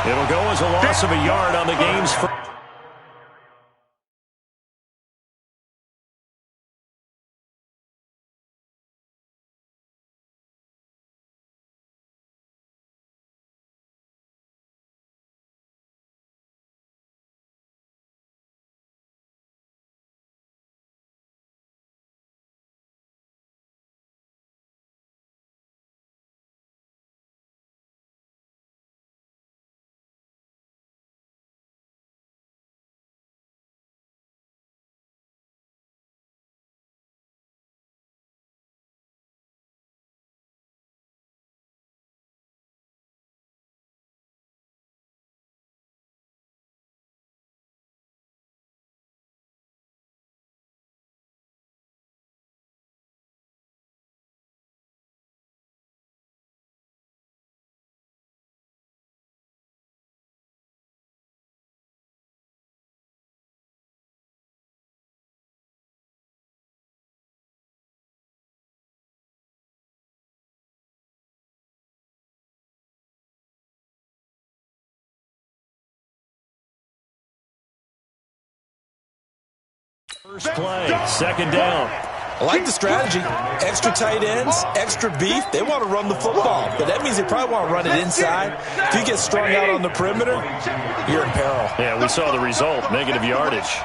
It'll go as a loss of a yard on the game's first. First play, second down. I like the strategy. Extra tight ends, extra beef. They want to run the football, but that means they probably want to run it inside. If you get strung out on the perimeter, you're in peril. Yeah, we saw the result, negative yardage.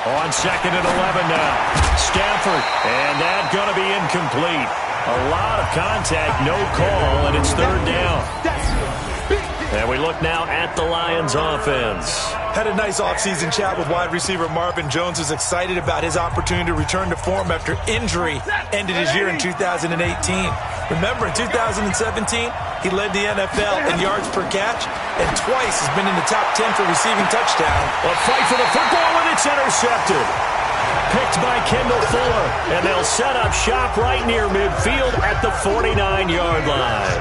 On second and 11 now. Stafford, and that's going to be incomplete. A lot of contact, no call, and it's third down. And we look now at the Lions offense. Had a nice offseason chat with wide receiver Marvin Jones, who's excited about his opportunity to return to form after injury ended his year in 2018. Remember, in 2017, he led the NFL in yards per catch, and twice has been in the top 10 for receiving touchdown. A fight for the football, and it's intercepted. Picked by Kendall Fuller, and they'll set up shop right near midfield at the 49-yard line.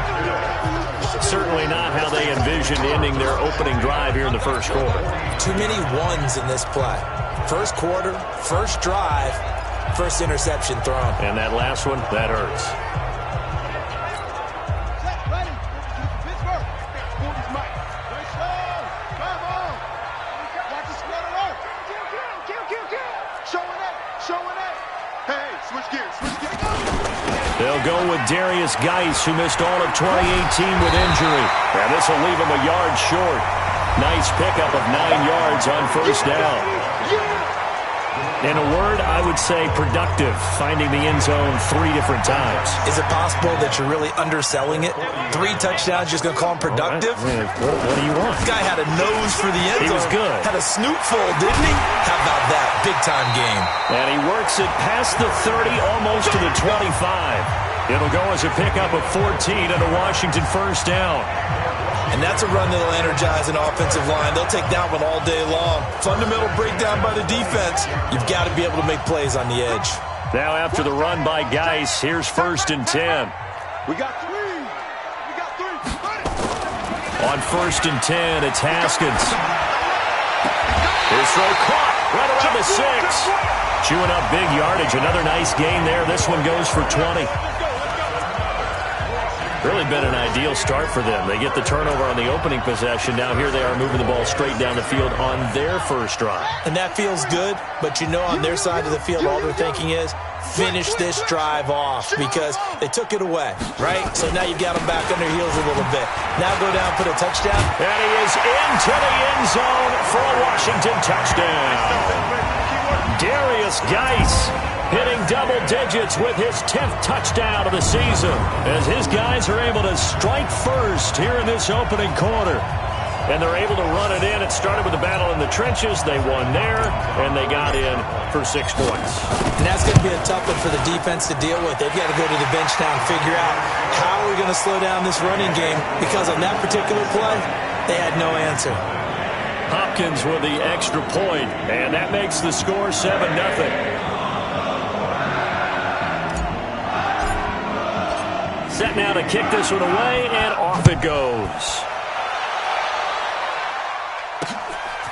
Certainly not how they envisioned ending their opening drive here in the first quarter. Too many ones in this play. First quarter, first drive, first interception thrown. And that last one, that hurts. They'll go with Darius Geis, who missed all of 2018 with injury. And this will leave him a yard short. Nice pickup of 9 yards on first down. In a word, I would say productive, finding the end zone 3 different times. Is it possible that you're really underselling it? 3 touchdowns, just going to call him productive? Right. What do you want? This guy had a nose for the end zone. He was good. Had a snoot full, didn't he? How about that? Big-time game. And he works it past the 30, almost to the 25. It'll go as a pickup of 14 and a Washington first down. And that's a run that'll energize an offensive line. They'll take that one all day long. Fundamental breakdown by the defense. You've got to be able to make plays on the edge. Now after the run by Geis, here's first and 10. We got 3. On first and 10, it's Haskins. His throw caught right around the 6. Chewing up big yardage. Another nice gain there. This one goes for 20. Really been an ideal start for them. They get the turnover on the opening possession. Now here they are moving the ball straight down the field on their first drive. And that feels good, but you know on their side of the field all they're thinking is finish this drive off because they took it away, right? So now you've got them back on their heels a little bit. Now go down, put a touchdown. And he is into the end zone for a Washington touchdown. Darius Geis hitting double digits with his 10th touchdown of the season as his guys are able to strike first here in this opening quarter. And they're able to run it in. It started with a battle in the trenches. They won there, and they got in for 6 points. And that's going to be a tough one for the defense to deal with. They've got to go to the bench now and figure out how are we going to slow down this running game because on that particular play, they had no answer. Hopkins with the extra point, and that makes the score 7-0. Set now to kick this one away, and off it goes.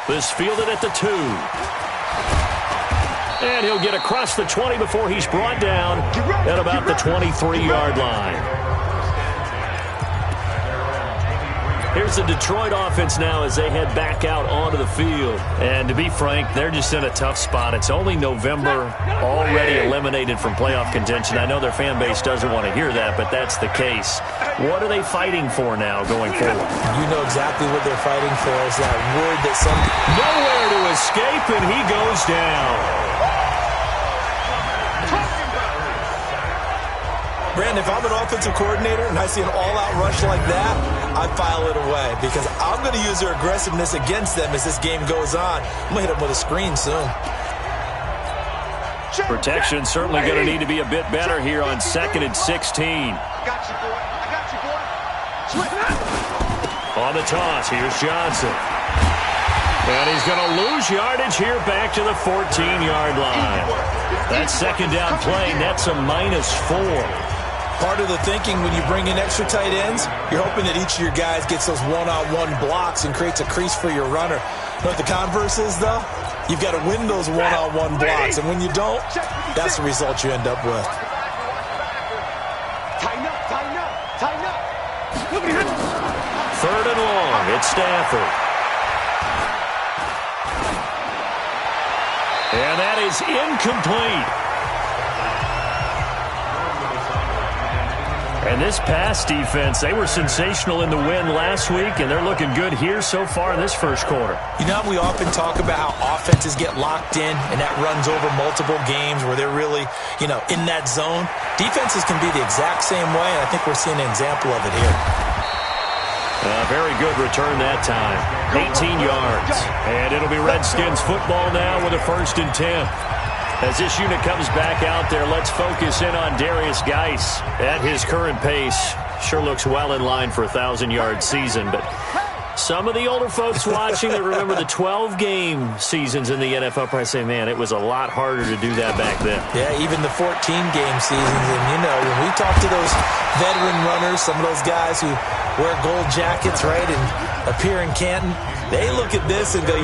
This fielded at the 2. And he'll get across the 20 before he's brought down at about the 23-yard line. Here's the Detroit offense now as they head back out onto the field. And to be frank, they're just in a tough spot. It's only November, already eliminated from playoff contention. I know their fan base doesn't want to hear that, but that's the case. What are they fighting for now going forward? You know exactly what they're fighting for. Is that word that some... Nowhere to escape, and he goes down. Brandon, if I'm an offensive coordinator and I see an all-out rush like that, I file it away because I'm going to use their aggressiveness against them as this game goes on. I'm going to hit them with a screen soon. Protection certainly going to need to be a bit better here on 2nd and 16. I got you, boy. I got you, boy. On the toss, here's Johnson. And he's going to lose yardage here back to the 14-yard line. That second down play nets a -4. Part of the thinking when you bring in extra tight ends, you're hoping that each of your guys gets those one-on-one blocks and creates a crease for your runner. But the converse is, though, you've got to win those one-on-one blocks. And when you don't, that's the result you end up with. Tighten up, tighten up, tighten up. 3rd and long, it's Stafford. And that is incomplete. And this pass defense, they were sensational in the win last week, and they're looking good here so far in this first quarter. You know, we often talk about how offenses get locked in, and that runs over multiple games where they're really, in that zone. Defenses can be the exact same way, and I think we're seeing an example of it here. Very good return that time. 18 yards. And it'll be Redskins football now with a 1st and 10. As this unit comes back out there, let's focus in on Darius Geis. At his current pace, sure looks well in line for a 1,000-yard season. But some of the older folks watching that remember the 12-game seasons in the NFL probably say, man, it was a lot harder to do that back then. Yeah, even the 14-game seasons. And, when we talk to those veteran runners, some of those guys who wear gold jackets, right, and appear in Canton, they look at this and go,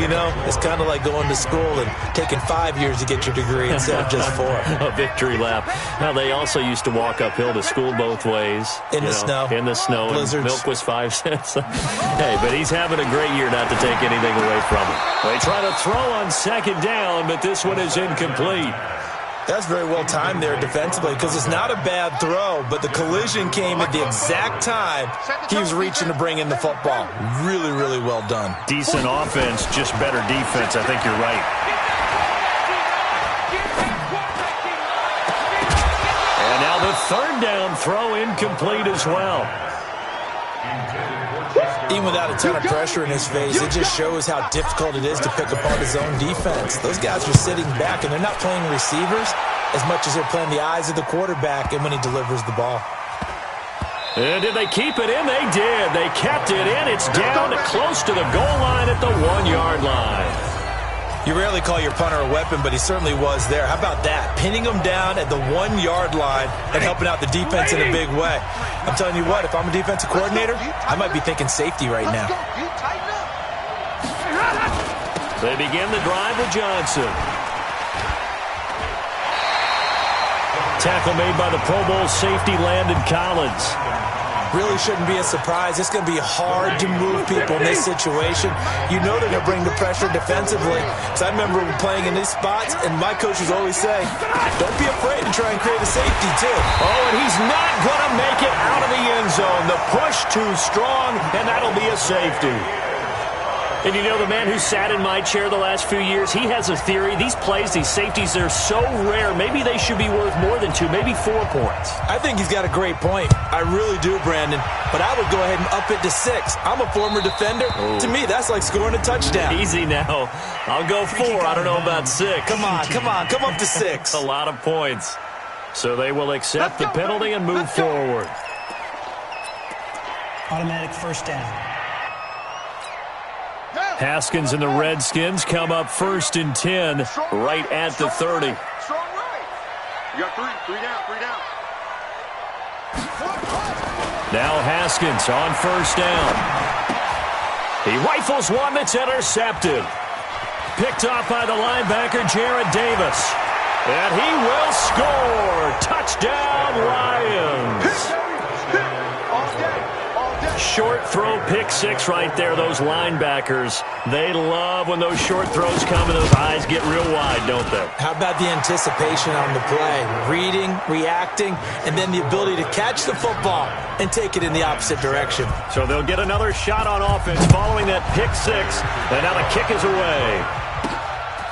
it's kind of like going to school and taking 5 years to get your degree instead of just 4. A victory lap. Now, they also used to walk uphill to school both ways. In the snow. In the snow. Blizzards. Milk was 5 cents. Hey, but he's having a great year not to take anything away from him. They try to throw on 2nd down, but this one is incomplete. That's very well timed there defensively because it's not a bad throw, but the collision came at the exact time he was reaching to bring in the football. Really, really well done. Decent offense, just better defense. I think you're right. And now the 3rd down throw incomplete as well. Even without a ton of pressure in his face, it just shows how difficult it is to pick apart his own defense. Those guys are sitting back, and they're not playing receivers as much as they're playing the eyes of the quarterback and when he delivers the ball. And did they keep it in? They did. They kept it in. It's down close to the goal line at the 1-yard line. You rarely call your punter a weapon, but he certainly was there. How about that? Pinning him down at the 1-yard line and helping out the defense in a big way. I'm telling you what, if I'm a defensive coordinator, I might be thinking safety right now. They begin the drive with Johnson. Tackle made by the Pro Bowl safety Landon Collins. Really shouldn't be a surprise. It's going to be hard to move people in this situation. You know they're going to bring the pressure defensively. Because I remember playing in these spots, and my coaches always say, don't be afraid to try and create a safety, too. Oh, and he's not going to make it out of the end zone. The push too strong, and that'll be a safety. And the man who sat in my chair the last few years, he has a theory. These plays, these safeties, they're so rare. Maybe they should be worth more than 2, maybe 4 points. I think he's got a great point. I really do, Brandon. But I would go ahead and up it to 6. I'm a former defender. To me, that's like scoring a touchdown. Easy now. I'll go 4. I don't know about 6. Come on. Come up to 6. A lot of points. So they will accept the penalty and move forward. Automatic 1st down. Haskins and the Redskins come up 1st and 10 right at the 30. Strong right. You got 3 down. Now Haskins on 1st down. He rifles one that's intercepted. Picked off by the linebacker, Jared Davis. And he will score. Touchdown, Lions. Short throw pick six right there, those linebackers. They love when those short throws come and those eyes get real wide, don't they? How about the anticipation on the play? Reading, reacting, and then the ability to catch the football and take it in the opposite direction. So they'll get another shot on offense following that pick six, and now the kick is away.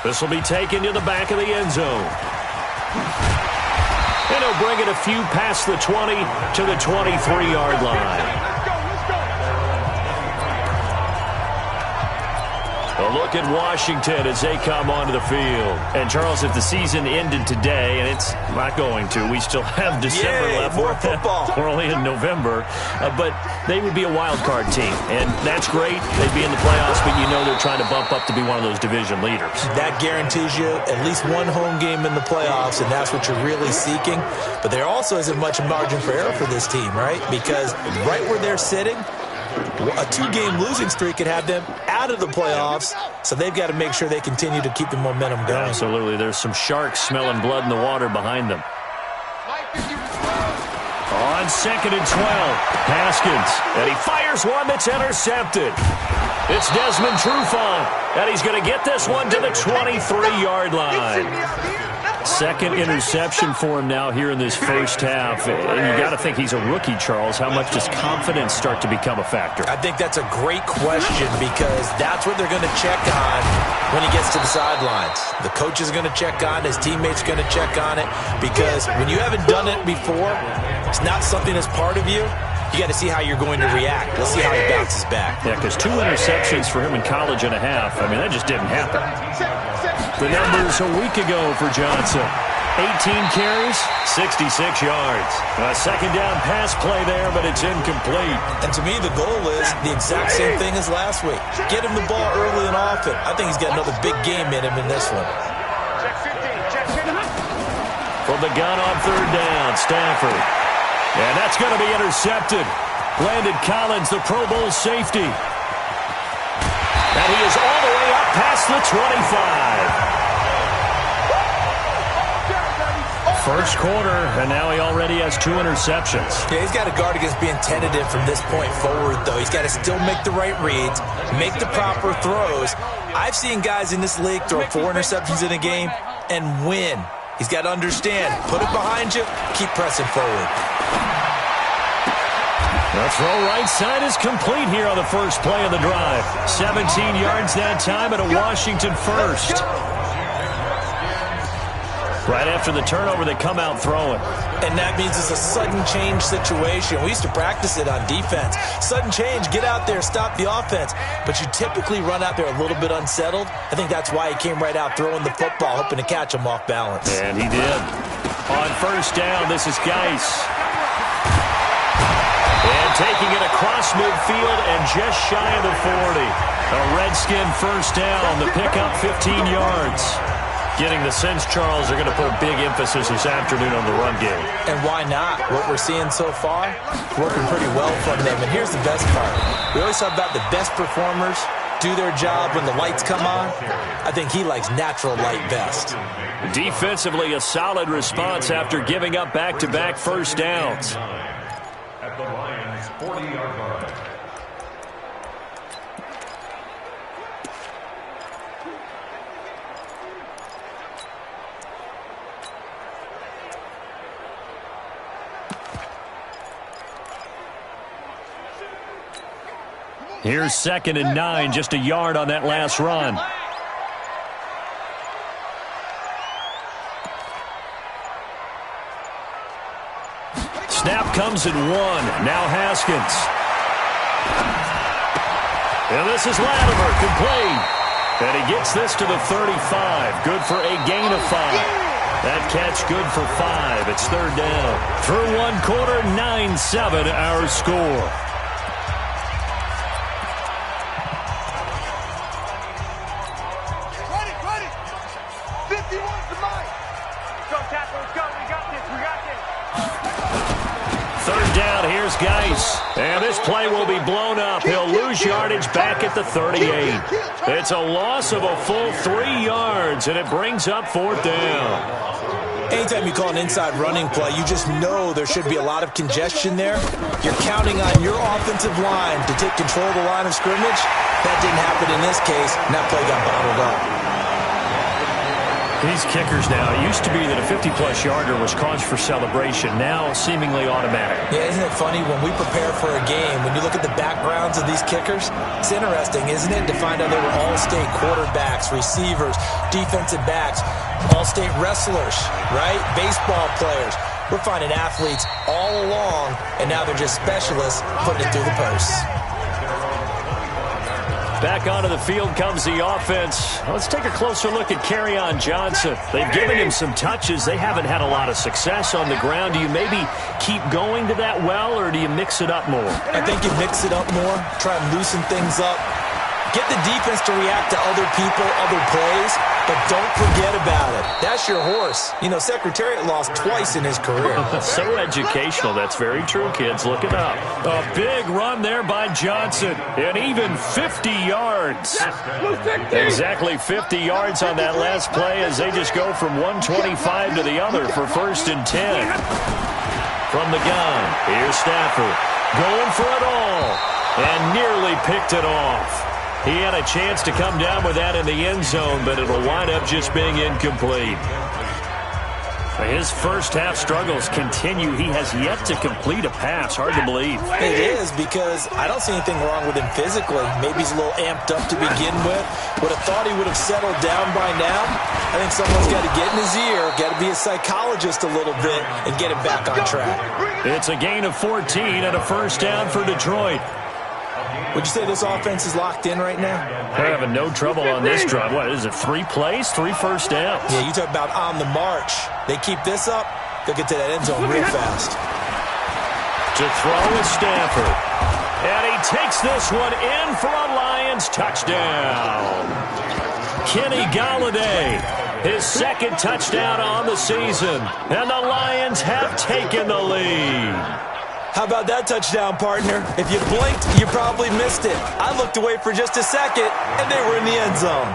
This will be taken to the back of the end zone. And he'll bring it a few past the 20 to the 23-yard line. A look at Washington as they come onto the field. And, Charles, if the season ended today, and it's not going to, we still have December left. More football. We're only in November. But they would be a wild card team. And that's great. They'd be in the playoffs, but you know they're trying to bump up to be one of those division leaders. That guarantees you at least one home game in the playoffs, and that's what you're really seeking. But there also isn't much margin for error for this team, right? Because right where they're sitting, a two-game losing streak could have them out of the playoffs, so they've got to make sure they continue to keep the momentum going. Absolutely. There's some sharks smelling blood in the water behind them. On 2nd and 12, Haskins, and he fires one that's intercepted. It's Desmond Trufant, and he's going to get this one to the 23-yard line. Second interception for him now here in this first half. And you got to think he's a rookie, Charles. How much does confidence start to become a factor? I think that's a great question because that's what they're going to check on when he gets to the sidelines. The coach is going to check on, his teammates are going to check on it, because when you haven't done it before, it's not something that's part of you. You got to see how you're going to react. Let's see how he bounces back. Yeah, because 2 interceptions for him in college and a half. I mean, that just didn't happen. The numbers a week ago for Johnson. 18 carries, 66 yards. A second down pass play there, but it's incomplete. And to me, the goal is the exact same thing as last week. Get him the ball early and often. I think he's got another big game in him in this one. From the gun on 3rd down, Stafford. And that's going to be intercepted. Landon Collins, the Pro Bowl safety. And he is all the way up past the 25. First quarter, and now he already has 2 interceptions. Yeah, he's got to guard against being tentative from this point forward, though. He's got to still make the right reads, make the proper throws. I've seen guys in this league throw 4 interceptions in a game and win. He's got to understand, put it behind you, keep pressing forward. The throw right side is complete here on the first play of the drive. 17 yards that time and a Washington first. Right after the turnover, they come out throwing. And that means it's a sudden change situation. We used to practice it on defense. Sudden change, get out there, stop the offense. But you typically run out there a little bit unsettled. I think that's why he came right out throwing the football, hoping to catch him off balance. And he did. On first down, this is Geis. And taking it across midfield and just shy of the 40. A Redskin first down. The pickup 15 yards. Getting the sense, Charles, they're going to put a big emphasis this afternoon on the run game. And why not? What we're seeing so far, working pretty well from them. And here's the best part. We always talk about the best performers do their job when the lights come on. I think he likes natural light best. Defensively, a solid response after giving up back-to-back first downs. At the Lions' 40-yard line. Here's 2nd and 9, just a yard on that last run. Snap comes at 1. Now Haskins. And this is Latimer, complete. And he gets this to the 35. Good for a gain of 5. That catch good for 5. It's 3rd down. Through 1 quarter, 9-7 our score. Geis, and this play will be blown up. He'll lose yardage back at the 38. It's a loss of a full 3 yards, and it brings up 4th down. Anytime you call an inside running play, you just know there should be a lot of congestion there. You're counting on your offensive line to take control of the line of scrimmage. That didn't happen in this case, and that play got bottled up. These kickers now, it used to be that a 50-plus yarder was cause for celebration, now seemingly automatic. Yeah, isn't it funny when we prepare for a game, when you look at the backgrounds of these kickers, it's interesting, isn't it, to find out they were all-state quarterbacks, receivers, defensive backs, all-state wrestlers, right? Baseball players. We're finding athletes all along, and now they're just specialists putting it through the purse. Back onto the field comes the offense. Let's take a closer look at Kerryon Johnson. They've given him some touches. They haven't had a lot of success on the ground. Do you maybe keep going to that well, or do you mix it up more? I think you mix it up more, try and loosen things up. Get the defense to react to other people, other plays, but don't forget about it. That's your horse. You know, Secretariat lost twice in his career. So educational. That's very true, kids. Look it up. A big run there by Johnson, and even 50 yards. Exactly 50 yards on that last play as they just go from 125 to the other for 1st and 10. From the gun, here's Stafford going for it all, and nearly picked it off. He had a chance to come down with that in the end zone, but it'll wind up just being incomplete. His first half struggles continue. He has yet to complete a pass. Hard to believe. It is, because I don't see anything wrong with him physically. Maybe he's a little amped up to begin with. Would have thought he would have settled down by now. I think someone's got to get in his ear, got to be a psychologist a little bit, and get him back on track. It's a gain of 14 and a first down for Detroit. Would you say this offense is locked in right now? They're having no trouble on this drive. What is it, 3 plays, 3 first downs? Yeah, you talk about on the march. They keep this up, they'll get to that end zone real fast. To throw is Stafford. And he takes this one in for a Lions touchdown. Kenny Golladay, his 2nd touchdown on the season. And the Lions have taken the lead. How about that touchdown, partner? If you blinked, you probably missed it. I looked away for just a second, and they were in the end zone.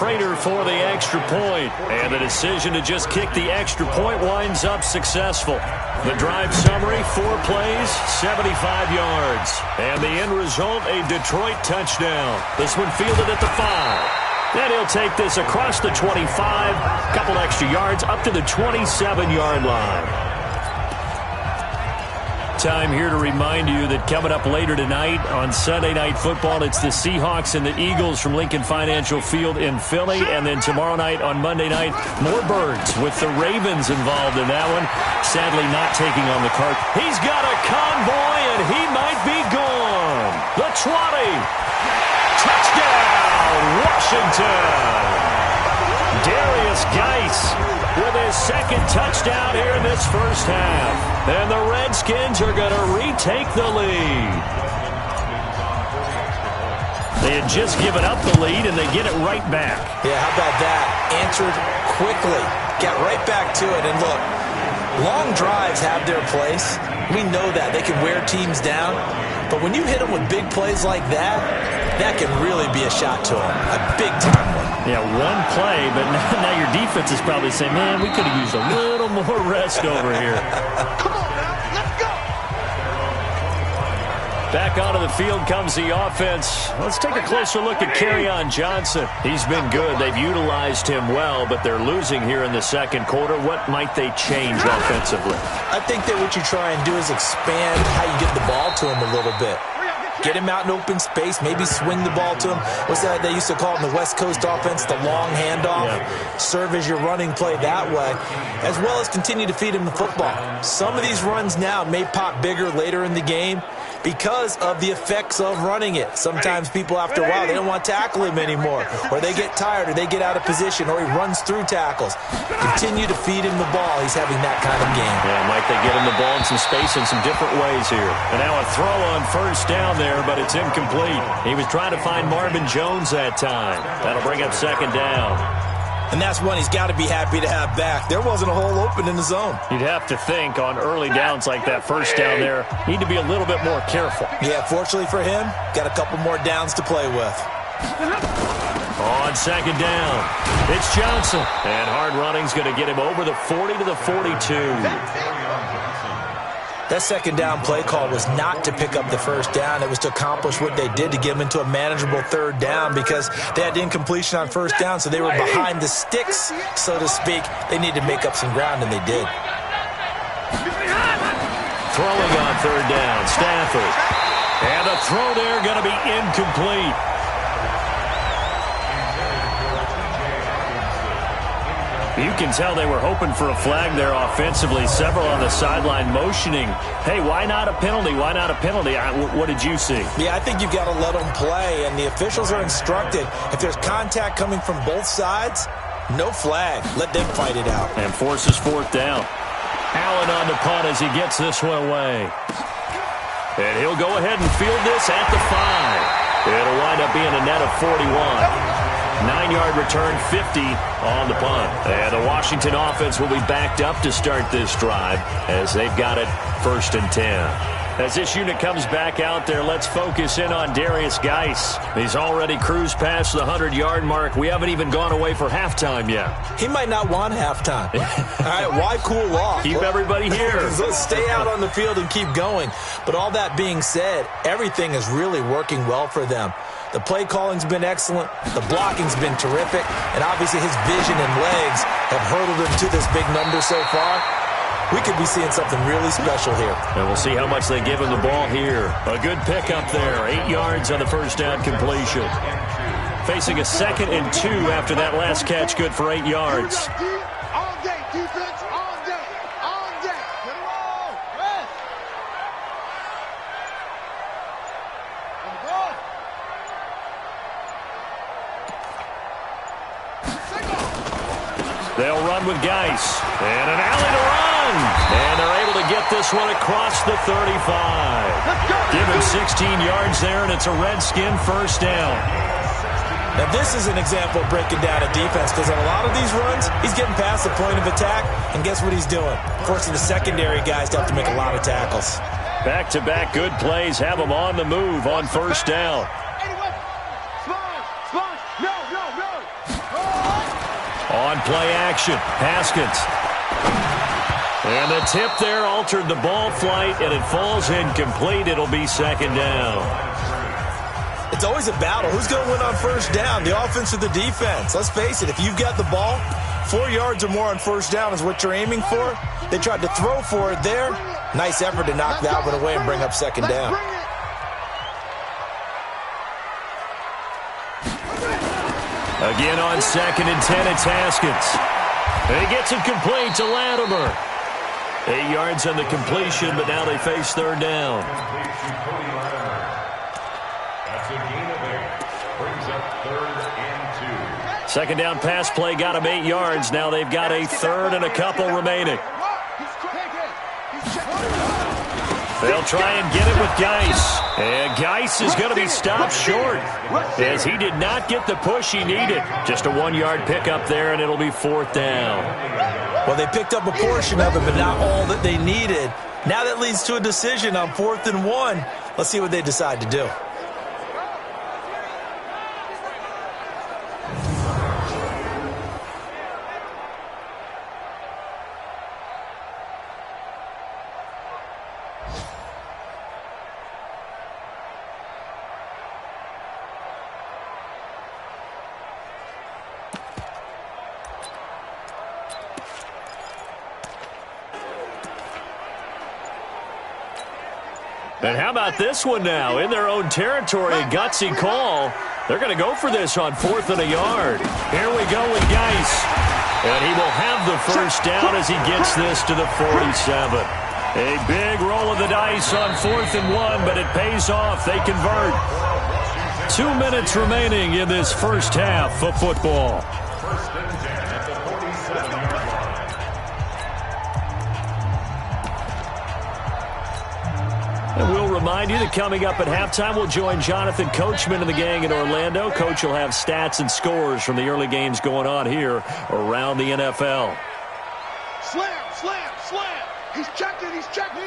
Prater for the extra point, and the decision to just kick the extra point winds up successful. The drive summary, 4 plays, 75 yards. And the end result, a Detroit touchdown. This one fielded at the 5. Then he'll take this across the 25, couple extra yards, up to the 27-yard line. Time here to remind you that coming up later tonight on Sunday Night Football, it's the Seahawks and the Eagles from Lincoln Financial Field in Philly. And then tomorrow night on Monday night, more Birds with the Ravens involved in that one. Sadly not taking on the cart. He's got a convoy, and he might be gone. The 20. Touchdown, Washington. Darius Geis with his 2nd touchdown here in this first half. And the Redskins are going to retake the lead. They had just given up the lead, and they get it right back. Yeah, how about that? Answered quickly. Got right back to it. And look, long drives have their place. We know that. They can wear teams down. But when you hit them with big plays like that, that can really be a shot to them. A big-time one. Yeah, one play, but now your defense is probably saying, man, we could have used a little more rest over here. Come on now, let's go. Back onto the field comes the offense. Let's take a closer look at Kerryon Johnson. He's been good. They've utilized him well, but they're losing here in the 2nd quarter. What might they change offensively? I think that what you try and do is expand how you get the ball to him a little bit. Get him out in open space, maybe swing the ball to him. What's that they used to call it in the West Coast offense, the long handoff? Yeah. Serve as your running play that way, as well as continue to feed him the football. Some of these runs now may pop bigger later in the game because of the effects of running it. Sometimes people, after a while, they don't want to tackle him anymore, or they get tired, or they get out of position, or he runs through tackles. Continue to feed him the ball. He's having that kind of game. Yeah, Mike, they get him the ball in some space in some different ways here. And now a throw on first down there, but it's incomplete. He was trying to find Marvin Jones that time. That'll bring up 2nd down. And that's one he's got to be happy to have back. There wasn't a hole open in the zone. You'd have to think on early downs like that first down there, need to be a little bit more careful. Yeah, fortunately for him, got a couple more downs to play with. On second down, it's Johnson. And hard running's going to get him over the 40 to the 42. That second down play call was not to pick up the first down. It was to accomplish what they did to get them into a manageable third down because they had incompletion on first down, so they were behind the sticks, so to speak. They needed to make up some ground, and they did. Throwing on third down, Stafford. And the throw there going to be incomplete. You can tell they were hoping for a flag there offensively. Several on the sideline motioning, hey, why not a penalty? Why not a penalty? What did you see? Yeah, I think you've got to let them play, and the officials are instructed. If there's contact coming from both sides, no flag. Let them fight it out. And forces fourth down. Allen on the punt as he gets this one away. And he'll go ahead and field this at the 5. It'll wind up being a net of 41. 9-yard return, 50 on the punt. And the Washington offense will be backed up to start this drive as they've got it 1st and 10. As this unit comes back out there, let's focus in on Darius Geis. He's already cruised past the 100-yard mark. We haven't even gone away for halftime yet. He might not want halftime. All right, why cool off? Keep everybody here. Let's stay out on the field and keep going. But all that being said, everything is really working well for them. The play calling's been excellent. The blocking's been terrific. And obviously his vision and legs have hurdled him to this big number so far. We could be seeing something really special here. And we'll see how much they give him the ball here. A good pickup there. 8 yards on the first down completion. Facing a 2nd and 2 after that last catch, good for 8 yards. All day, defense, all day, all day. Get it all. Rest. They'll run with Geis. And an alley to run. And they're able to get this one across the 35. Give him 16 yards there, and it's a Redskin first down. Now, this is an example of breaking down a defense because on a lot of these runs, he's getting past the point of attack, and guess what he's doing? Forcing the secondary guys to have to make a lot of tackles. Back-to-back good plays have them on the move on first down. On play action, Haskins. And the tip there altered the ball flight, and it falls incomplete. It'll be 2nd down. It's always a battle. Who's going to win on first down, the offense or the defense? Let's face it, if you've got the ball, 4 yards or more on first down is what you're aiming for. They tried to throw for it there. Nice effort to knock that one away and bring up 2nd down. Again on 2nd and 10, it's Haskins. And he gets it complete to Latimer. 8 yards on the completion, but now they face 3rd down. That's a gain of 8. Brings up 3rd and 2. 2nd down pass play got him 8 yards. Now they've got a 3rd and a couple remaining. They'll try and get it with Geis. And Geis is going to be stopped short as he did not get the push he needed. Just a 1-yard pickup there, and it'll be 4th down. Well, they picked up a portion of it, but not all that they needed. Now that leads to a decision on 4th and 1. Let's see what they decide to do. And how about this one now? In their own territory, a gutsy call. They're going to go for this on 4th and a yard. Here we go with Geis. And he will have the first down as he gets this to the 47. A big roll of the dice on 4th and 1, but it pays off. They convert. 2 minutes remaining in this first half of football. 1st and 10 at the 47-yard line. And we'll remind you that coming up at halftime, we'll join Jonathan Coachman and the gang in Orlando. Coach will have stats and scores from the early games going on here around the NFL. Slam, slam, slam. He's checking, he's checking.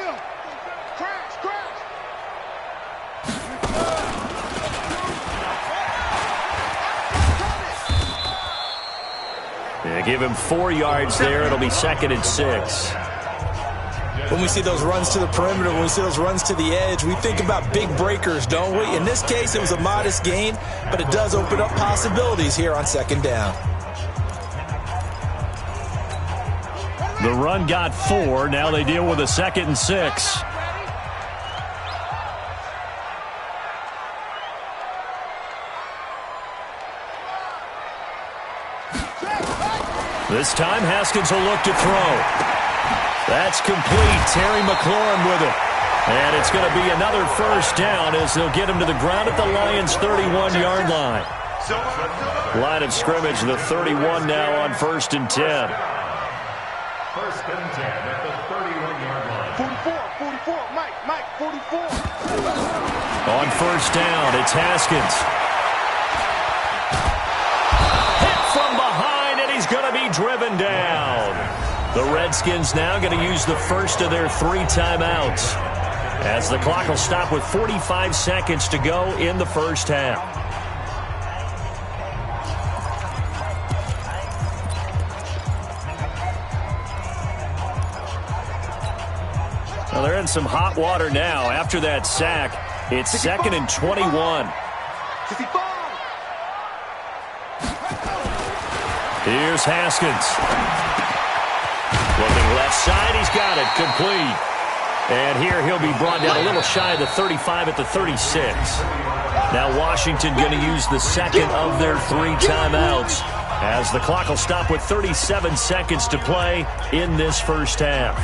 Crash, crash. give him 4 yards there. It'll be 2nd and 6. When we see those runs to the perimeter, when we see those runs to the edge, we think about big breakers, don't we? In this case, it was a modest gain, but it does open up possibilities here on 2nd down. The run got 4. Now they deal with a 2nd and 6. This time, Haskins will look to throw. That's complete. Terry McLaurin with it. And it's going to be another 1st down as they'll get him to the ground at the Lions' 31-yard line. Line of scrimmage, the 31 now on 1st and 10. 1st and 10 at the 31-yard line. 44, Mike, 44. On 1st down, it's Haskins. Hit from behind, and he's going to be driven down. The Redskins now going to use the first of their 3 timeouts, as the clock will stop with 45 seconds to go in the 1st half. Well, they're in some hot water now. After that sack, it's 2nd and 21. 65. Here's Haskins. Looking left side, he's got it, complete. And here he'll be brought down a little shy of the 35 at the 36. Now Washington going to use the 2nd of their 3 timeouts, as the clock will stop with 37 seconds to play in this 1st half.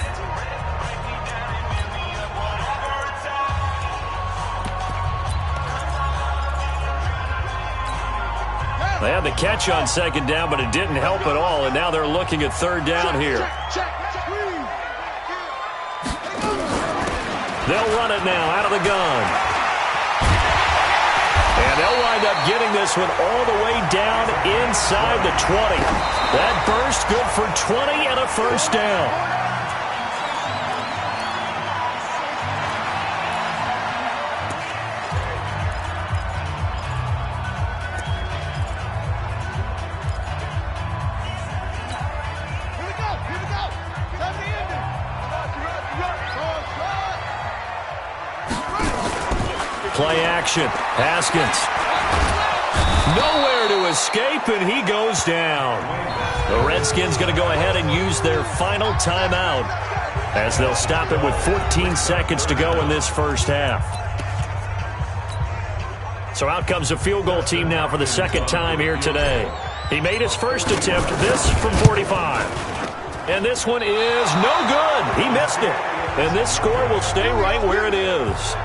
They had the catch on 2nd down, but it didn't help at all, and now they're looking at 3rd down here. They'll run it now out of the gun. And they'll wind up getting this one all the way down inside the 20. That burst good for 20 and a 1st down. Play action. Haskins. Nowhere to escape, and he goes down. The Redskins going to go ahead and use their final timeout, as they'll stop it with 14 seconds to go in this 1st half. So out comes a field goal team now for the 2nd time here today. He made his first attempt, this from 45. And this one is no good. He missed it. And this score will stay right where it is.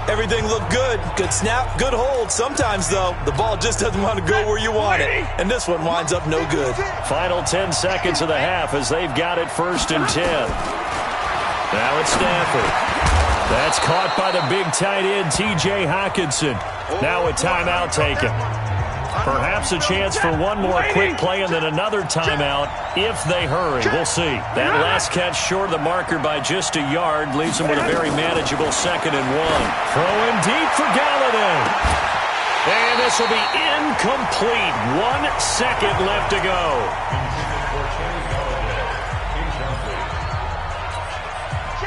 Everything looked good. Good snap, good hold. Sometimes, though, the ball just doesn't want to go where you want it. And this one winds up no good. Final 10 seconds of the half as they've got it 1st and 10. Now it's Stafford. That's caught by the big tight end, T.J. Hockenson. Now a timeout taken. Perhaps a chance for one more quick play and then another timeout if they hurry. We'll see. That last catch short of the marker by just a yard leaves them with a very manageable 2nd and 1. Throwing deep for Galladay. And this will be incomplete. 1 second left to go.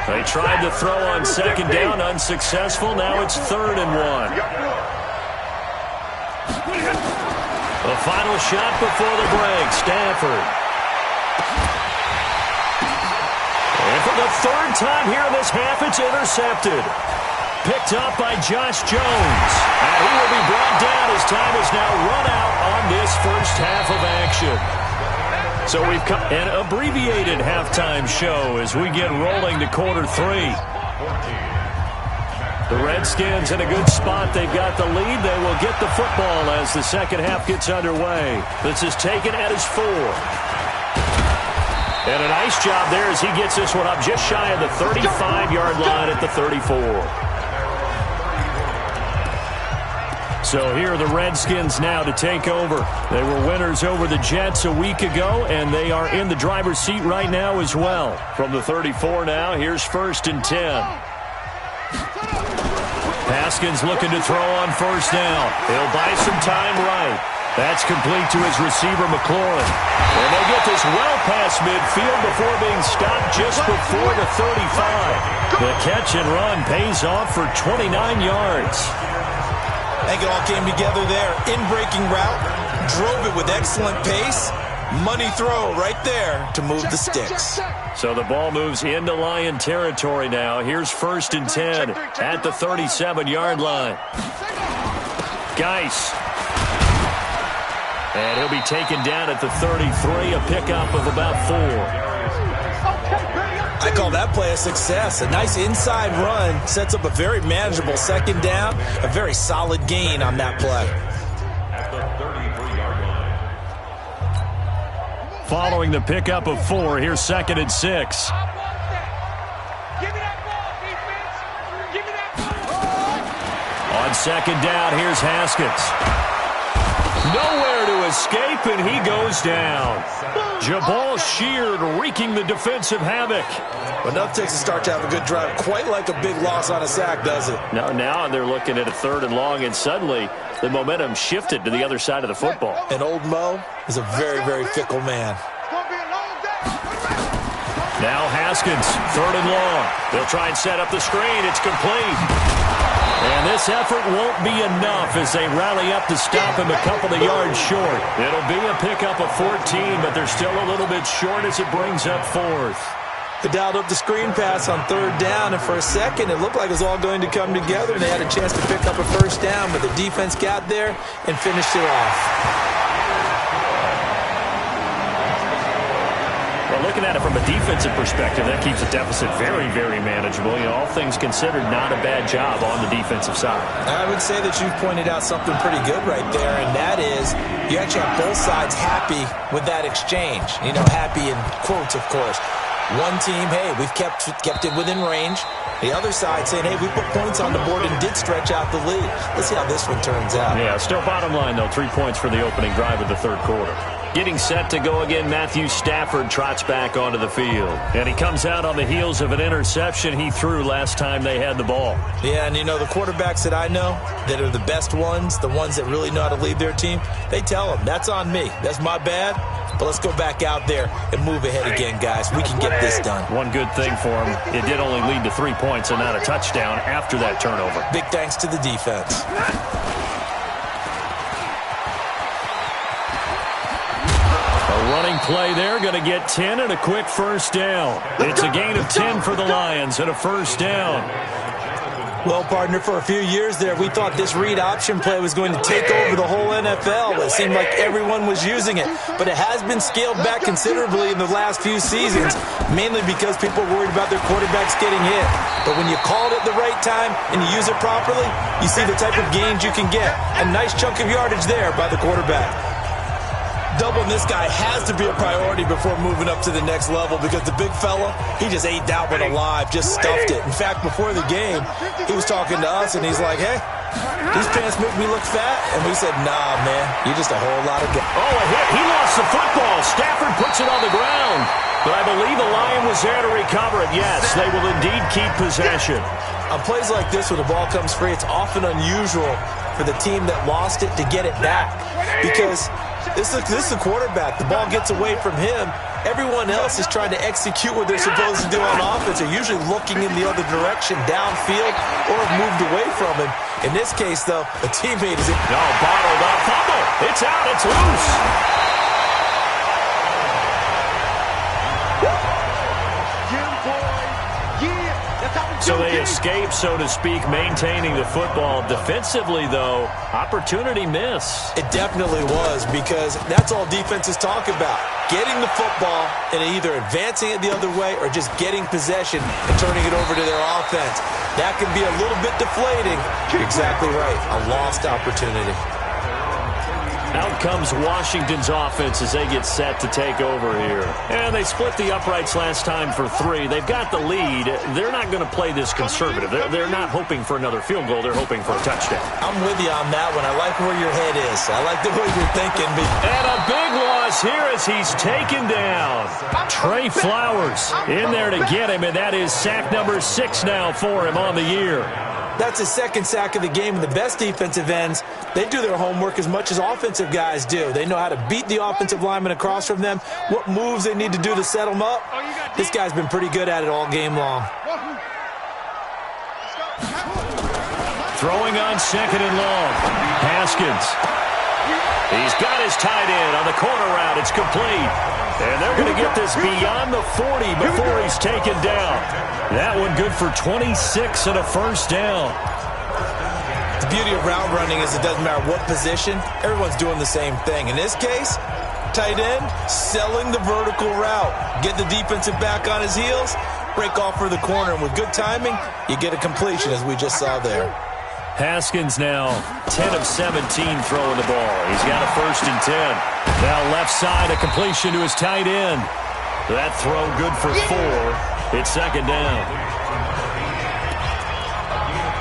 They tried to throw on 2nd down, unsuccessful. Now it's 3rd and 1. The final shot before the break, Stafford. And for the 3rd time here in this half, it's intercepted. Picked up by Josh Jones. And he will be brought down as time is now run out on this 1st half of action. So we've got an abbreviated halftime show as we get rolling to quarter 3. The Redskins in a good spot. They've got the lead. They will get the football as the 2nd half gets underway. This is taken at his 4. And a nice job there as he gets this one up just shy of the 35-yard line at the 34. So here are the Redskins now to take over. They were winners over the Jets a week ago, and they are in the driver's seat right now as well. From the 34 now, here's 1st and 10. Haskins looking to throw on 1st down. He'll buy some time right. That's complete to his receiver, McLaurin. And they get this well past midfield before being stopped just before the 35. The catch and run pays off for 29 yards. I think it all came together there. In-breaking route, drove it with excellent pace. Money throw right there to move the sticks. So the ball moves into Lion territory now. Here's 1st and 10 at the 37-yard line. Geis. And he'll be taken down at the 33, a pickup of about 4. I call that play a success. A nice inside run sets up a very manageable 2nd down. A very solid gain on that play. At the 33-yard line. Following the pickup of 4, here's 2nd and 6. On 2nd down, here's Haskins. Nowhere to escape, and he goes down. Jabal Sheard wreaking the defensive havoc. But enough takes a start to have a good drive. Quite like a big loss on a sack, does it? Now they're looking at a 3rd and long, and suddenly the momentum shifted to the other side of the football. And old Mo is a very, very fickle man. Now Haskins, 3rd and long. They'll try and set up the screen. It's complete. And this effort won't be enough as they rally up to stop him a couple of yards short. It'll be a pickup of 14, but they're still a little bit short as it brings up 4th. They dialed up the screen pass on 3rd down, and for a second it looked like it was all going to come together, and they had a chance to pick up a 1st down, but the defense got there and finished it off. Well, looking at it from a defensive perspective, that keeps the deficit very, very manageable. You know, all things considered, not a bad job on the defensive side. I would say that you've pointed out something pretty good right there, and that is you actually have both sides happy with that exchange. You know, happy in quotes, of course. One team, hey, we've kept it within range. The other side saying, hey, we put points on the board and did stretch out the lead. Let's see how this one turns out. Yeah, still bottom line, though, 3 points for the opening drive of the 3rd quarter. Getting set to go again, Matthew Stafford trots back onto the field. And he comes out on the heels of an interception he threw last time they had the ball. Yeah, and you know, the quarterbacks that I know that are the best ones, the ones that really know how to lead their team, they tell them, that's on me. That's my bad. But let's go back out there and move ahead again, guys. We can get this done. One good thing for him, it did only lead to 3 points and not a touchdown after that turnover. Big thanks to the defense. Running play there, going to get 10 and a quick 1st down. It's a gain of 10 for the Lions and a 1st down. Well, partner, for a few years there, we thought this read option play was going to take over the whole NFL. It seemed like everyone was using it. But it has been scaled back considerably in the last few seasons, mainly because people are worried about their quarterbacks getting hit. But when you call it at the right time and you use it properly, you see the type of gains you can get. A nice chunk of yardage there by the quarterback. Doubling this guy has to be a priority before moving up to the next level because the big fella, he just ate that one alive, just stuffed it. In fact, before the game, he was talking to us, and he's like, hey, these pants make me look fat. And we said, nah, man, you're just a whole lot of guys. Oh, a hit. He lost the football. Stafford puts it on the ground. But I believe the Lion was there to recover it. Yes, they will indeed keep possession. On plays like this where the ball comes free, it's often unusual for the team that lost it to get it back because this is a quarterback. The ball gets away from him. Everyone else is trying to execute what they're supposed to do on offense. They're usually looking in the other direction, downfield, or have moved away from him. In this case, though, a teammate is bottled up. Fumble. It's out. It's loose. So they escape, so to speak, maintaining the football. Defensively, though, opportunity miss. It definitely was because that's all defenses talk about. Getting the football and either advancing it the other way or just getting possession and turning it over to their offense. That can be a little bit deflating. You're exactly right. A lost opportunity. Out comes Washington's offense as they get set to take over here. And they split the uprights last time for 3. They've got the lead. They're not going to play this conservative. They're not hoping for another field goal. They're hoping for a touchdown. I'm with you on that one. I like where your head is. I like the way you're thinking. And a big loss here as he's taken down. Trey Flowers in there to get him, and that is sack number 6 now for him on the year. That's his second sack of the game, and the best defensive ends, they do their homework as much as offensive guys do. They know how to beat the offensive lineman across from them, what moves they need to do to set them up. This guy's been pretty good at it all game long. Throwing on second and long. Haskins. He's got his tight end on the corner route. It's complete. And they're going to get this beyond the 40 before he's taken down. That one good for 26 and a first down. The beauty of route running is it doesn't matter what position. Everyone's doing the same thing. In this case, tight end, selling the vertical route. Get the defensive back on his heels, break off for the corner. And with good timing, you get a completion as we just saw there. Haskins now 10 of 17 throwing the ball. He's got a first and 10. Now left side, a completion to his tight end. That throw good for 4. It's second down.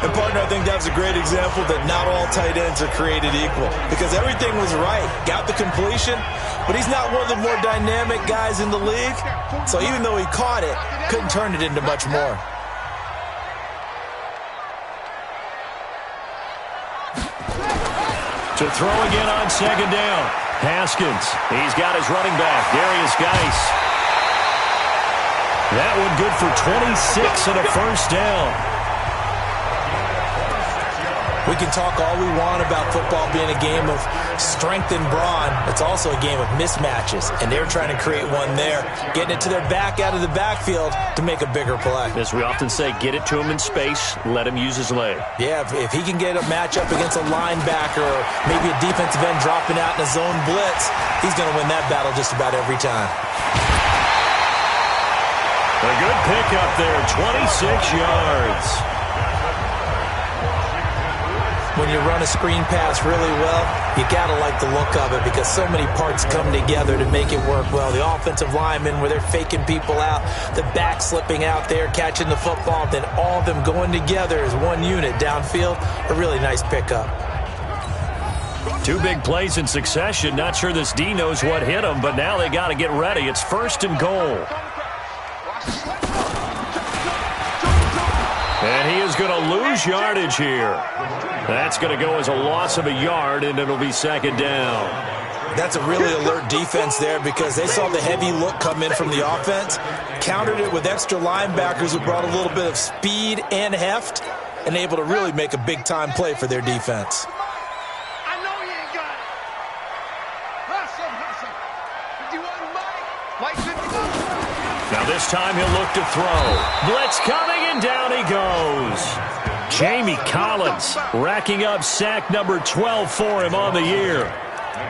And partner, I think that was a great example that not all tight ends are created equal, because everything was right. Got the completion, but he's not one of the more dynamic guys in the league. So even though he caught it, couldn't turn it into much more. To throw again on second down. Haskins. He's got his running back, Darius Geis. That one good for 26 and a first down. We can talk all we want about football being a game of strength and brawn. It's also a game of mismatches, and they're trying to create one there, getting it to their back out of the backfield to make a bigger play. As we often say, get it to him in space, let him use his leg. Yeah, if he can get a matchup against a linebacker or maybe a defensive end dropping out in a zone blitz, he's going to win that battle just about every time. A good pickup there, 26 yards. When you run a screen pass really well, you got to like the look of it because so many parts come together to make it work well. The offensive linemen, where they're faking people out, the back slipping out there, catching the football, then all of them going together as one unit downfield. A really nice pickup. 2 big plays in succession. Not sure this D knows what hit him, but now they got to get ready. It's first and goal. And he is going to lose yardage here. That's going to go as a loss of a yard, and it'll be second down. That's a really alert defense there because they saw the heavy look come in from the offense, countered it with extra linebackers who brought a little bit of speed and heft, and able to really make a big-time play for their defense. I know you ain't got it. Hustle. Do you want Mike? Now this time he'll look to throw. Blitz coming, and down he goes. Jamie Collins racking up sack number 12 for him on the year.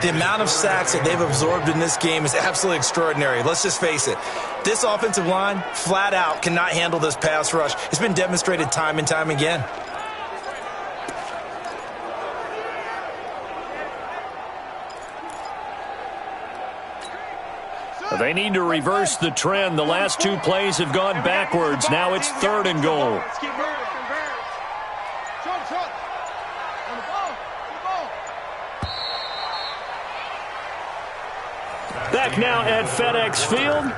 The amount of sacks that they've absorbed in this game is absolutely extraordinary. Let's just face it. This offensive line, flat out, cannot handle this pass rush. It's been demonstrated time and time again. They need to reverse the trend. The last 2 plays have gone backwards. Now it's third and goal. Back now at FedEx Field.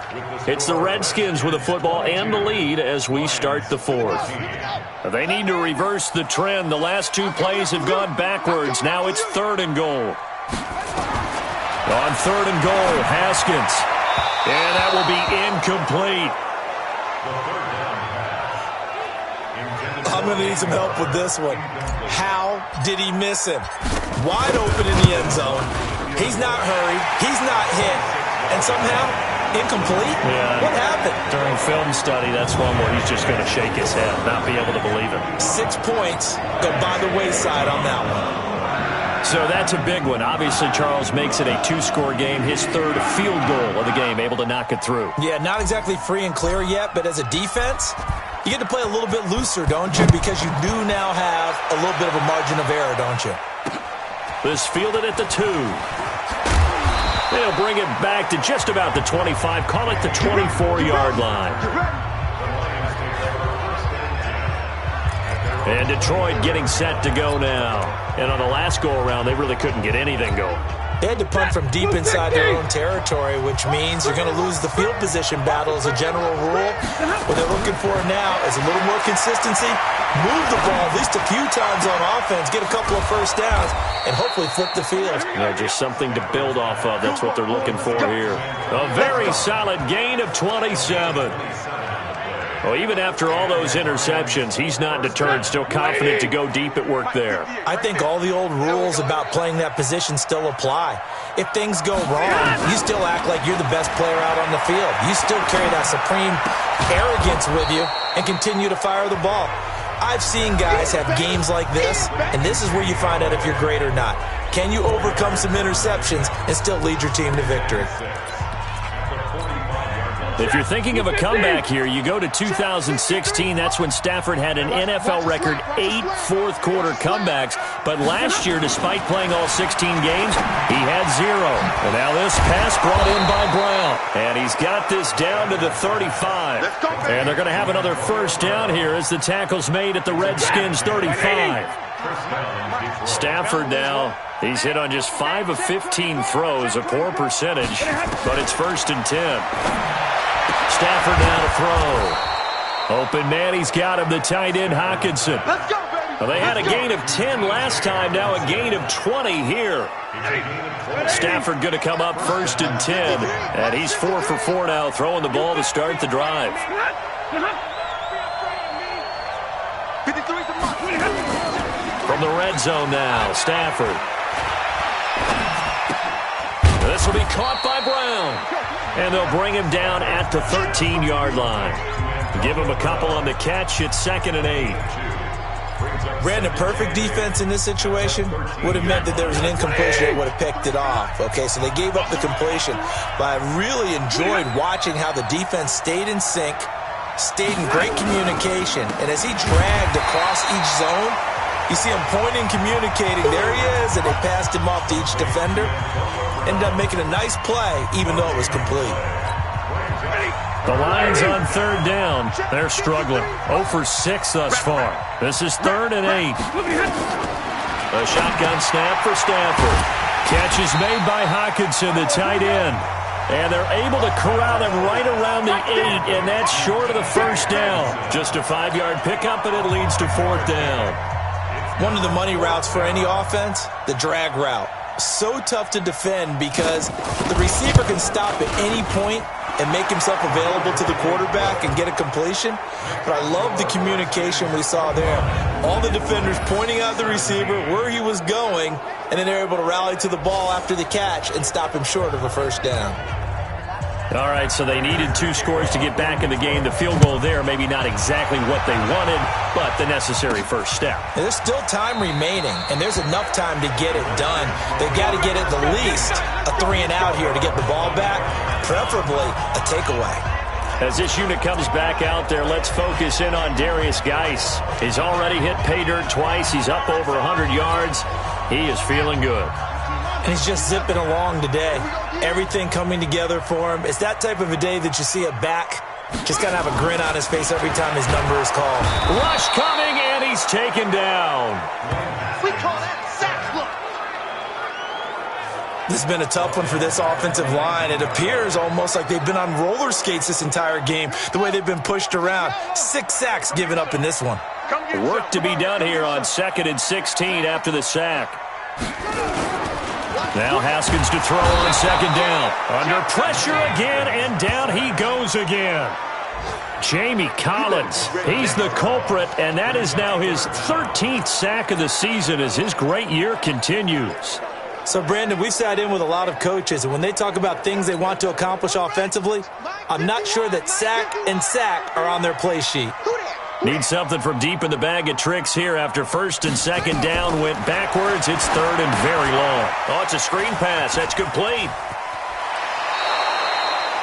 It's the Redskins with the football and the lead as we start the 4th. They need to reverse the trend. The last 2 plays have gone backwards. Now it's third and goal. On third and goal, Haskins. And that will be incomplete. I'm going to need some help with this one. How did he miss him? Wide open in the end zone. He's not hurried. He's not hit. And somehow, incomplete? Yeah. What happened? During film study, that's one where he's just going to shake his head, not be able to believe it. 6 points go by the wayside on that one. So that's a big one. Obviously, Charles makes it a 2-score game. His 3rd field goal of the game, able to knock it through. Yeah, not exactly free and clear yet, but as a defense, you get to play a little bit looser, don't you? Because you do now have a little bit of a margin of error, don't you? This fielded at the 2. They'll bring it back to just about the 25. Call it the 24-yard line. And Detroit getting set to go now. And on the last go-around, they really couldn't get anything going. They had to punt from deep inside their own territory, which means you're going to lose the field position battle as a general rule. What they're looking for now is a little more consistency, move the ball at least a few times on offense, get a couple of first downs, and hopefully flip the field. Yeah, just something to build off of. That's what they're looking for here. A very solid gain of 27. Well, even after all those interceptions, he's not deterred, still confident to go deep at work there. I think all the old rules about playing that position still apply. If things go wrong, you still act like you're the best player out on the field. You still carry that supreme arrogance with you and continue to fire the ball. I've seen guys have games like this, and this is where you find out if you're great or not. Can you overcome some interceptions and still lead your team to victory? If you're thinking of a comeback here, you go to 2016. That's when Stafford had an NFL record 8 fourth-quarter comebacks. But last year, despite playing all 16 games, he had 0. And now this pass brought in by Brown. And he's got this down to the 35. And they're going to have another first down here as the tackle's made at the Redskins' 35. Stafford now, he's hit on just 5 of 15 throws, a poor percentage, but it's 1st and 10. Stafford now to throw. Open man, he's got him, the tight end, Hockenson. Well, they had a gain of 10 last time, now a gain of 20 here. Stafford going to come up 1st and 10, and he's 4 for 4 now, throwing the ball to start the drive. From the red zone now, Stafford. This will be caught by Brown. And they'll bring him down at the 13-yard line. Give him a couple on the catch. It's 2nd and 8. Brandon, perfect defense in this situation would have meant that there was an incompletion. They would have picked it off. Okay, so they gave up the completion. But I really enjoyed watching how the defense stayed in sync, stayed in great communication. And as he dragged across each zone, you see him pointing, communicating. There he is, and they passed him off to each defender. Ended up making a nice play, even though it was complete. The Lions on 3rd down. They're struggling. 0 for 6 thus far. This is 3rd and 8. A shotgun snap for Stafford. Catch is made by Hockenson, the tight end. And they're able to corral him right around the 8, and that's short of the first down. Just a 5-yard pickup, and it leads to 4th down. One of the money routes for any offense, the drag route. So tough to defend because the receiver can stop at any point and make himself available to the quarterback and get a completion. But I love the communication we saw there. All the defenders pointing out the receiver, where he was going, and then they're able to rally to the ball after the catch and stop him short of a first down. All right, so they needed 2 scores to get back in the game. The field goal there, maybe not exactly what they wanted, but the necessary first step. There's still time remaining, and there's enough time to get it done. They've got to get at the least a 3-and-out here to get the ball back, preferably a takeaway. As this unit comes back out there, let's focus in on Darius Geis. He's already hit pay dirt twice. He's up over 100 yards. He is feeling good. And he's just zipping along today. Everything coming together for him. It's that type of a day that you see a back just kind of have a grin on his face every time his number is called. Rush coming, and he's taken down. We call that sack look. This has been a tough one for this offensive line. It appears almost like they've been on roller skates this entire game, the way they've been pushed around. 6 sacks given up in this one. Work to be done here on 2nd and 16 after the sack. Now Haskins to throw on 2nd down. Under pressure again, and down he goes again. Jamie Collins, he's the culprit, and that is now his 13th sack of the season as his great year continues. So, Brandon, we've sat in with a lot of coaches, and when they talk about things they want to accomplish offensively, I'm not sure that sack and sack are on their play sheet. Need something from deep in the bag of tricks here after 1st and 2nd down went backwards. It's 3rd and very long. Oh, it's a screen pass. That's complete.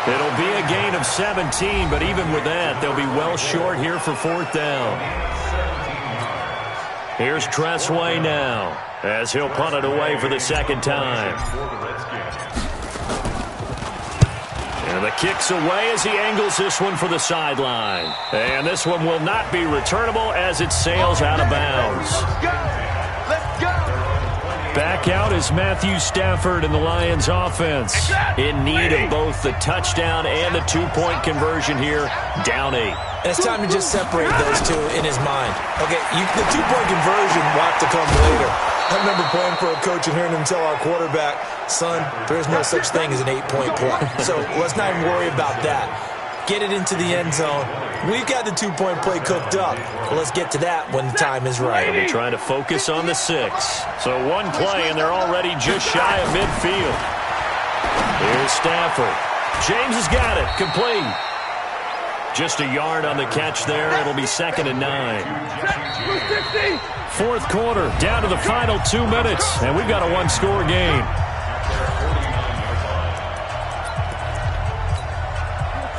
It'll be a gain of 17, but even with that, they'll be well short here for 4th down. Here's Tressway now as he'll punt it away for the 2nd time. And the kick's away as he angles this one for the sideline. And this one will not be returnable as it sails out of bounds. Let's go. Back out is Matthew Stafford in the Lions offense. In need of both the touchdown and the two-point conversion here, down 8. And it's time to just separate those two in his mind. Okay, the two-point conversion will have to come later. I remember playing for a coach and hearing him tell our quarterback, son, there's no such thing as an 8-point play. So let's not even worry about that. Get it into the end zone. We've got the two-point play cooked up. Well, let's get to that when the time is right. They'll be trying to focus on the 6. So one play, and they're already just shy of midfield. Here's Stafford. James has got it. Complete. Just a yard on the catch there. It'll be 2nd and 9. Fourth quarter, down to the final 2 minutes, and we've got a one-score game.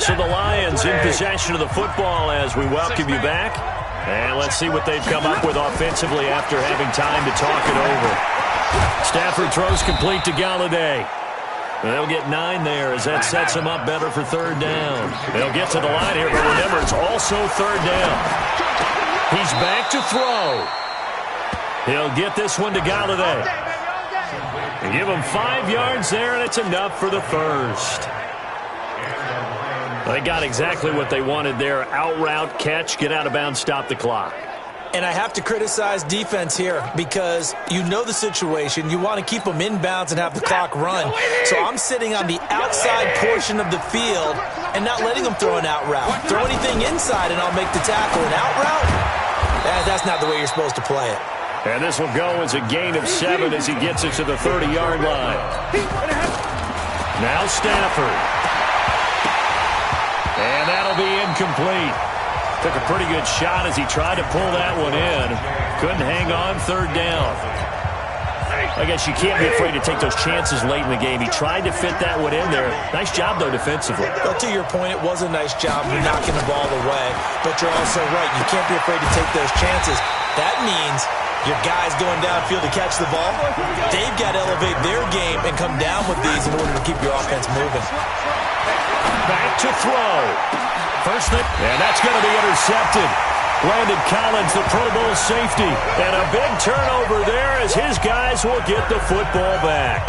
So the Lions in possession of the football as we welcome you back. And let's see what they've come up with offensively after having time to talk it over. Stafford throws complete to Galladay. They'll get 9 there as that sets him up better for 3rd down. They'll get to the line here, but remember, it's also 3rd down. He's back to throw. He'll get this one to Galladay. Give him 5 yards there, and it's enough for the first. They got exactly what they wanted there. Out route, catch, get out of bounds, stop the clock. And I have to criticize defense here because you know the situation. You want to keep them inbounds and have the clock run. So I'm sitting on the outside portion of the field and not letting them throw an out route. Throw anything inside and I'll make the tackle. An out route? That's not the way you're supposed to play it. And this will go as a gain of 7 as he gets it to the 30-yard line. Now Stafford. And that'll be incomplete. Took a pretty good shot as he tried to pull that one in. Couldn't hang on 3rd down. I guess you can't be afraid to take those chances late in the game. He tried to fit that one in there. Nice job, though, defensively. Well, to your point, it was a nice job for knocking the ball away. But you're also right. You can't be afraid to take those chances. That means your guys going downfield to catch the ball, they've got to elevate their game and come down with these in order to keep your offense moving. Back to throw. First thing, and that's going to be intercepted. Landon Collins, the Pro Bowl safety. And a big turnover there as his guys will get the football back.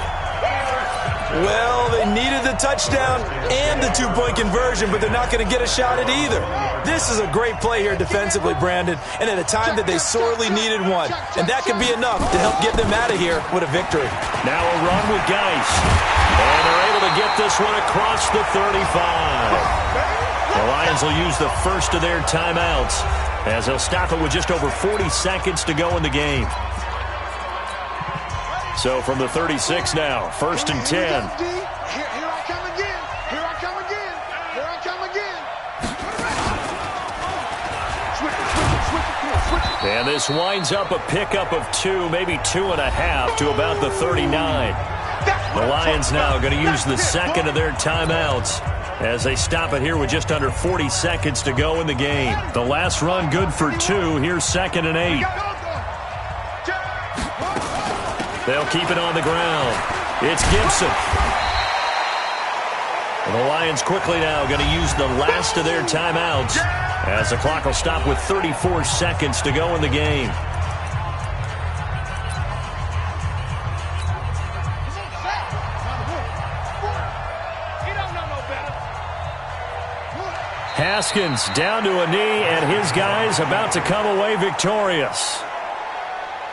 Well, they needed the touchdown and the two-point conversion, but they're not going to get a shot at either. This is a great play here defensively, Brandon, and at a time that they sorely needed one. And that could be enough to help get them out of here with a victory. Now a run with Geis. And they're able to get this one across the 35. The Lions will use the first of their timeouts as they'll stop it with just over 40 seconds to go in the game. So from the 36 now, 1st and 10. Here I come again. Here I come again. Here I come again. And this winds up a pickup of 2, maybe 2.5 to about the 39. The Lions now going to use the second of their timeouts as they stop it here with just under 40 seconds to go in the game. The last run good for 2. Here's 2nd and 8. They'll keep it on the ground. It's Gibson. And the Lions quickly now going to use the last of their timeouts as the clock will stop with 34 seconds to go in the game. Haskins down to a knee, and his guys about to come away victorious.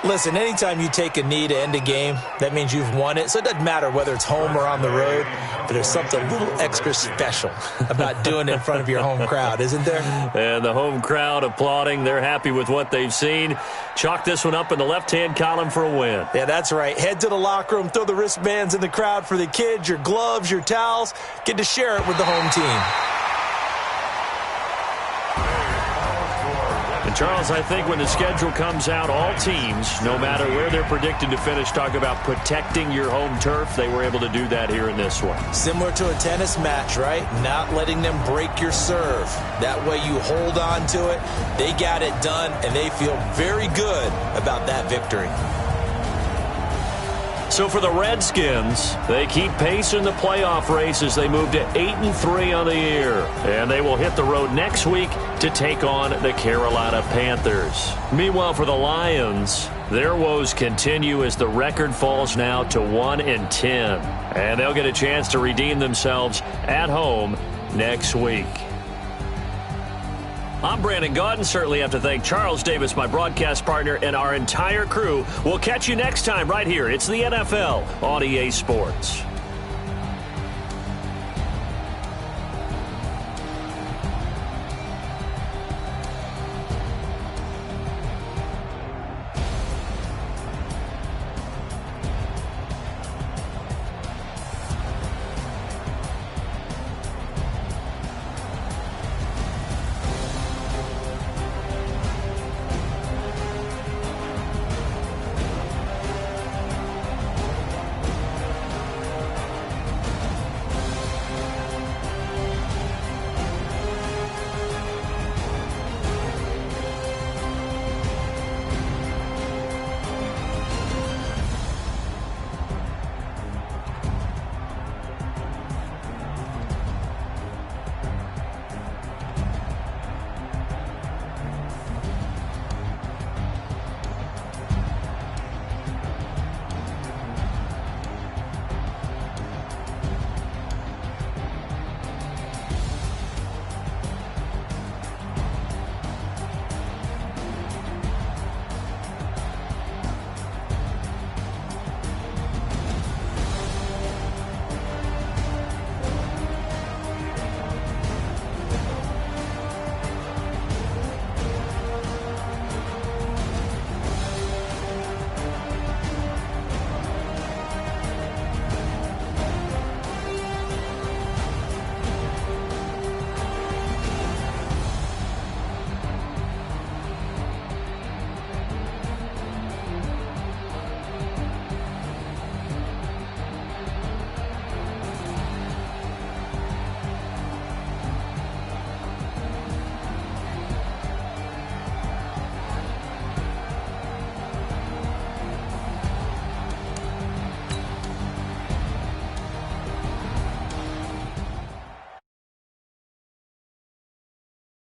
Listen, anytime you take a knee to end a game, that means you've won it. So it doesn't matter whether it's home or on the road, but there's something a little extra special about doing it in front of your home crowd, isn't there? And the home crowd applauding. They're happy with what they've seen. Chalk this one up in the left-hand column for a win. Yeah, that's right. Head to the locker room, throw the wristbands in the crowd for the kids, your gloves, your towels. Get to share it with the home team. And Charles, I think when the schedule comes out, all teams, no matter where they're predicted to finish, talk about protecting your home turf. They were able to do that here in this one. Similar to a tennis match, right? Not letting them break your serve. That way you hold on to it. They got it done, and they feel very good about that victory. So for the Redskins, they keep pace in the playoff race as they move to 8-3 on the year. And they will hit the road next week to take on the Carolina Panthers. Meanwhile, for the Lions, their woes continue as the record falls now to 1-10. And they'll get a chance to redeem themselves at home next week. I'm Brandon Gaudin. Certainly have to thank Charles Davis, my broadcast partner, and our entire crew. We'll catch you next time right here. It's the NFL on EA Sports.